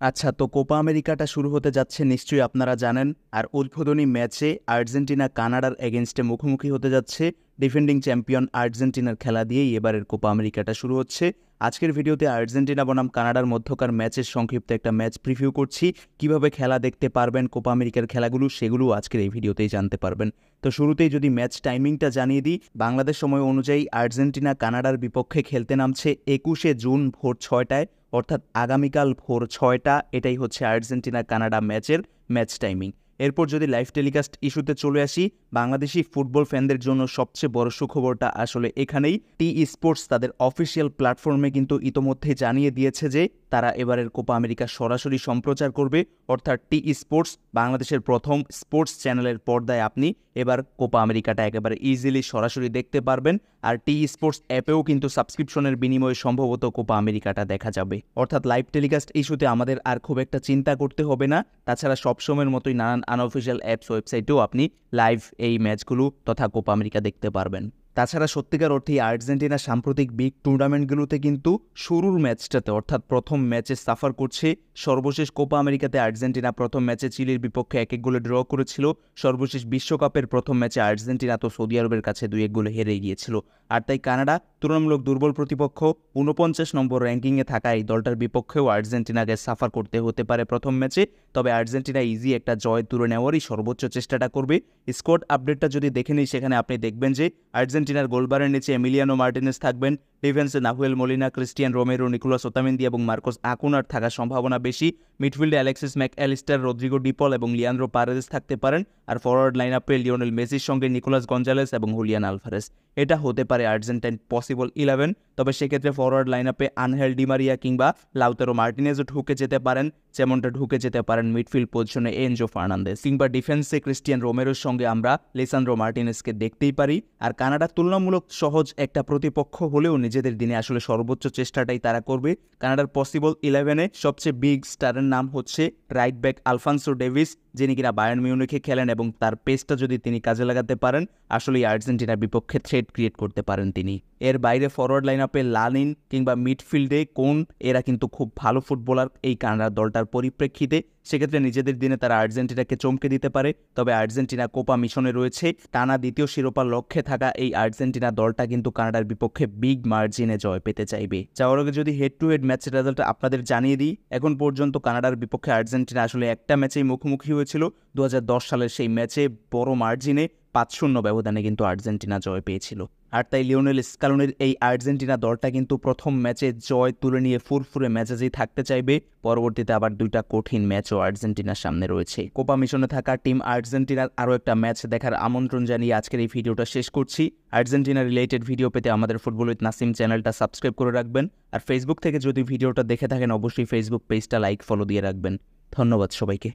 আচ্ছা, তো কোপা আমেরিকাটা শুরু হতে যাচ্ছে নিশ্চয়ই আপনারা জানেন। আর উদ্বোধনী ম্যাচে আর্জেন্টিনা কানাডার এগেনস্টে মুখোমুখি হতে যাচ্ছে। ডিফেন্ডিং চ্যাম্পিয়ন আর্জেন্টিনার খেলা দিয়েই এবারের কোপা আমেরিকাটা শুরু হচ্ছে। আজকের ভিডিওতে আর্জেন্টিনা বনাম কানাডার মধ্যকার ম্যাচের সংক্ষিপ্ত একটা ম্যাচ প্রিভিউ করছি। কিভাবে খেলা দেখতে পারবেন কোপা আমেরিকার খেলাগুলো, সেগুলো আজকের এই ভিডিওতেই জানতে পারবেন। তো শুরুতেই যদি ম্যাচ টাইমিংটা জানিয়ে দিই, বাংলাদেশ সময় অনুযায়ী আর্জেন্টিনা কানাডার বিপক্ষে খেলতে নামছে 21শে জুন ভোর 6টায়, অর্থাৎ আগামীকাল ভোর 6টা। এটাই হচ্ছে আর্জেন্টিনা কানাডা ম্যাচের ম্যাচ টাইমিং। এরপর যদি লাইভ টেলিকাস্ট ইস্যুতে চলে আসি, বাংলাদেশি ফুটবল ফ্যানদের জন্য সবচেয়ে বড় সুখবরটা আসলে এখানেই। টি স্পোর্টস তাদের অফিসিয়াল প্ল্যাটফর্মে কিন্তু ইতোমধ্যে জানিয়ে দিয়েছে যে তারা এবারের কোপা আমেরিকা সরাসরি সম্প্রচার করবে। অর্থাৎ টি স্পোর্টস বাংলাদেশের প্রথম স্পোর্টস চ্যানেলের পর্দায় আপনি এবার কোপা আমেরিকাটা একেবারে ইজিলি সরাসরি দেখতে পারবেন। আর টি স্পোর্টস অ্যাপেও কিন্তু সাবস্ক্রিপশনের বিনিময়ে সম্ভবত কোপা আমেরিকাটা দেখা যাবে। অর্থাৎ লাইভ টেলিকাস্ট ইস্যুতে আমাদের আর খুব একটা চিন্তা করতে হবে না। তাছাড়া সবসময়ের মতোই নানান আনঅফিসিয়াল অ্যাপস ওয়েবসাইটেও আপনি লাইভ এই ম্যাচগুলো তথা কোপা আমেরিকা দেখতে পারবেন। তাছাড়া সত্যিকার অর্থেই আর্জেন্টিনা সাম্প্রতিক বিগ টুর্নামেন্টগুলোতে কিন্তু শুরুর ম্যাচটাতে অর্থাৎ প্রথম ম্যাচে সাফার করছে। সর্বশেষ কোপা আমেরিকাতে আর্জেন্টিনা প্রথম ম্যাচে চিলির বিপক্ষে 1-1 গোলে ড্র করেছিল। সর্বশেষ বিশ্বকাপের প্রথম ম্যাচে আর্জেন্টিনা তো সৌদি আরবের কাছে 2-1 গোলে হেরে গিয়েছিল। আর তাই কানাডা তুলনামূলক দুর্বল প্রতিপক্ষ, 49 নম্বর র্যাঙ্কিংয়ে থাকা এই দলটার বিপক্ষেও আর্জেন্টিনাকে সাফার করতে হতে পারে প্রথম ম্যাচে। তবে আর্জেন্টিনা ইজি একটা জয় তুলে নেওয়ারই সর্বোচ্চ চেষ্টাটা করবে। স্কোয়াড আপডেটটা যদি দেখে নিই, সেখানে আপনি দেখবেন যে আর্জেন্টিনার গোলবারের নিচে এমিলিয়ানো মার্টিনেজ থাকবেন। ডিফেন্সে Nahuel Molina, Cristian Romero, Nicolas Otamendi এবং মার্কোস আকুনার থাকার সম্ভাবনা বেশি। মিডফিল্ডে অ্যালেক্সিস ম্যাকঅ্যালিস্টার, রদ্রিগো ডিপল এবং লিয়ান্দ্রো পারেদেস থাকতে পারেন। আর ফরওয়ার্ড লাইনআপে লিওনেল মেসির সঙ্গে নিকোলাস গঞ্জালেস এবং হুলিয়ান আলভারেস। এটা হতে পারে আর্জেন্টাইন পসিবল 11। তবে সেক্ষেত্রে ফরওয়ার্ড লাইনআপে আনহেল ডিমারিয়া কিংবা লাউতারো মার্টিনেজও ঢুকে যেতে পারেন, যেমনটা ঢুকে যেতে পারেন মিডফিল্ড পজিশনে এনজো ফার্নান্দেস, কিংবা ডিফেন্সে ক্রিস্টিয়ান রোমেরোর সঙ্গে আমরা লিসান্দ্রো মার্টিনেজকে দেখতেই পারি। আর কানাডা তুলনামূলক সহজ একটা প্রতিপক্ষ হলেও নিজেদের দিনে আসলে সর্বোচ্চ চেষ্টাটাই তারা করবে। কানাডার পসিবল 11-এ সবচেয়ে বিগ স্টারের নাম হচ্ছে রাইট ব্যাক আলফান্সো ডেভিস, যিনি কিনা বায়ার্ন মিউনিখে খেলেন, এবং তার পেসটা যদি তিনি কাজে লাগাতে পারেন, আসলেই আর্জেন্টিনার বিপক্ষে থ্রেট ক্রিয়েট করতে পারেন তিনি। এর বাইরে ফরওয়ার্ড লাইনআপে লানিন কিংবা মিডফিল্ডে কোন, এরা কিন্তু খুব ভালো ফুটবলার এই কানাডার দলটার পরিপ্রেক্ষিতে। সেক্ষেত্রে নিজেদের দিনে তারা আর্জেন্টিনাকে চমকে দিতে পারে। তবে আর্জেন্টিনা কোপা মিশনে রয়েছে, টানা দ্বিতীয় শিরোপার লক্ষ্যে থাকা এই আর্জেন্টিনা দলটা কিন্তু কানাডার বিপক্ষে বিগ মার্জিনে জয় পেতে চাইবে। যাওয়ার আগে যদি হেড টু হেড ম্যাচের রেজাল্ট আপনাদের জানিয়ে দিই, এখন পর্যন্ত কানাডার বিপক্ষে আর্জেন্টিনা আসলে একটা ম্যাচেই মুখোমুখি হয়েছিল। 2010 সালের সেই ম্যাচে বড় মার্জিনে 5-0 ব্যবধানে কিন্তু আর্জেন্টিনা জয় পেয়েছিল। আর তাই লিওনেল স্কালোনির এই আর্জেন্টিনা দলটা কিন্তু প্রথম ম্যাচে জয় তুলে নিয়ে ফুরফুরে ম্যাচেজেই থাকতে চাইবে। পরবর্তীতে আবার দুইটা কঠিন ম্যাচও আর্জেন্টিনার সামনে রয়েছে। কোপা মিশনে থাকা টিম আর্জেন্টিনার আরও একটা ম্যাচ দেখার আমন্ত্রণ জানিয়ে আজকের এই ভিডিওটা শেষ করছি। আর্জেন্টিনা রিলেটেড ভিডিও পেতে আমাদের ফুটবল উইথ নাসিম চ্যানেলটা সাবস্ক্রাইব করে রাখবেন। আর ফেসবুক থেকে যদি ভিডিওটা দেখে থাকেন, অবশ্যই ফেসবুক পেজটা লাইক ফলো দিয়ে রাখবেন। ধন্যবাদ সবাইকে।